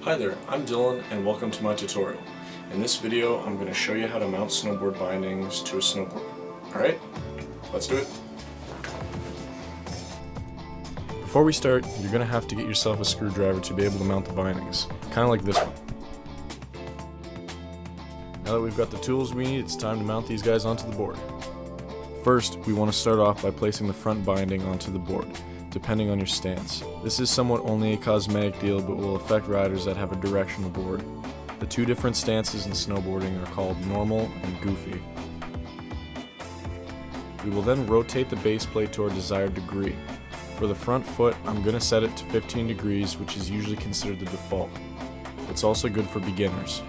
Hi there, I'm Dylan and welcome to my tutorial. In this video I'm going to show you how to mount snowboard bindings to a snowboard. Alright, let's do it. Before we start, you're going to have to get yourself a screwdriver to be able to mount the bindings, kind of like this one. Now that we've got the tools we need, it's time to mount these guys onto the board. First, we want to start off by placing the front binding onto the board, depending on your stance. This is somewhat only a cosmetic deal, but will affect riders that have a directional board. The two different stances in snowboarding are called normal and goofy. We will then rotate the base plate to our desired degree. For the front foot, I'm going to set it to 15 degrees, which is usually considered the default. It's also good for beginners.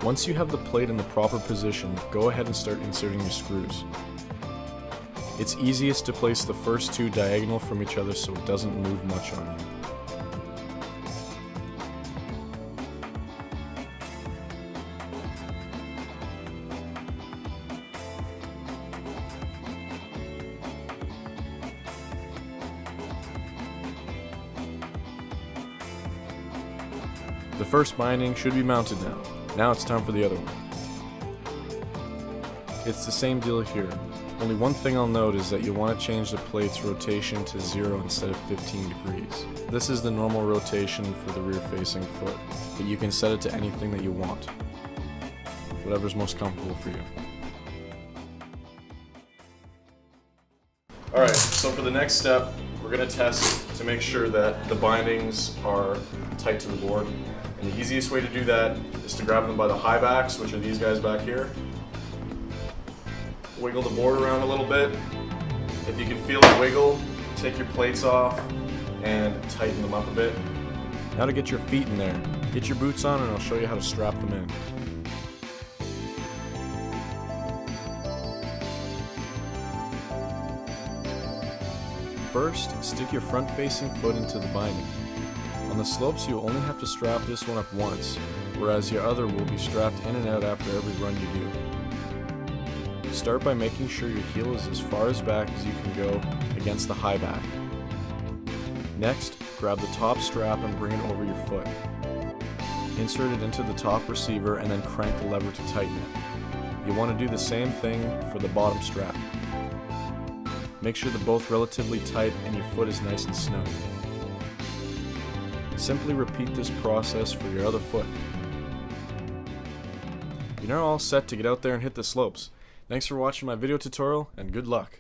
Once you have the plate in the proper position, go ahead and start inserting your screws. It's easiest to place the first two diagonal from each other so it doesn't move much on you. The first binding should be mounted now. Now it's time for the other one. It's the same deal here. Only one thing I'll note is that you'll want to change the plate's rotation to 0 instead of 15 degrees. This is the normal rotation for the rear facing foot, but you can set it to anything that you want. Whatever's most comfortable for you. Alright, so for the next step, we're going to test to make sure that the bindings are tight to the board. And the easiest way to do that is to grab them by the high backs, which are these guys back here. Wiggle the board around a little bit. If you can feel it wiggle, take your plates off and tighten them up a bit. Now to get your feet in there. Get your boots on and I'll show you how to strap them in. First, stick your front-facing foot into the binding. On the slopes, you'll only have to strap this one up once, whereas your other will be strapped in and out after every run you do. Start by making sure your heel is as far as back as you can go against the high back. Next, grab the top strap and bring it over your foot. Insert it into the top receiver and then crank the lever to tighten it. You want to do the same thing for the bottom strap. Make sure they're both relatively tight and your foot is nice and snug. Simply repeat this process for your other foot. You're now all set to get out there and hit the slopes. Thanks for watching my video tutorial and good luck.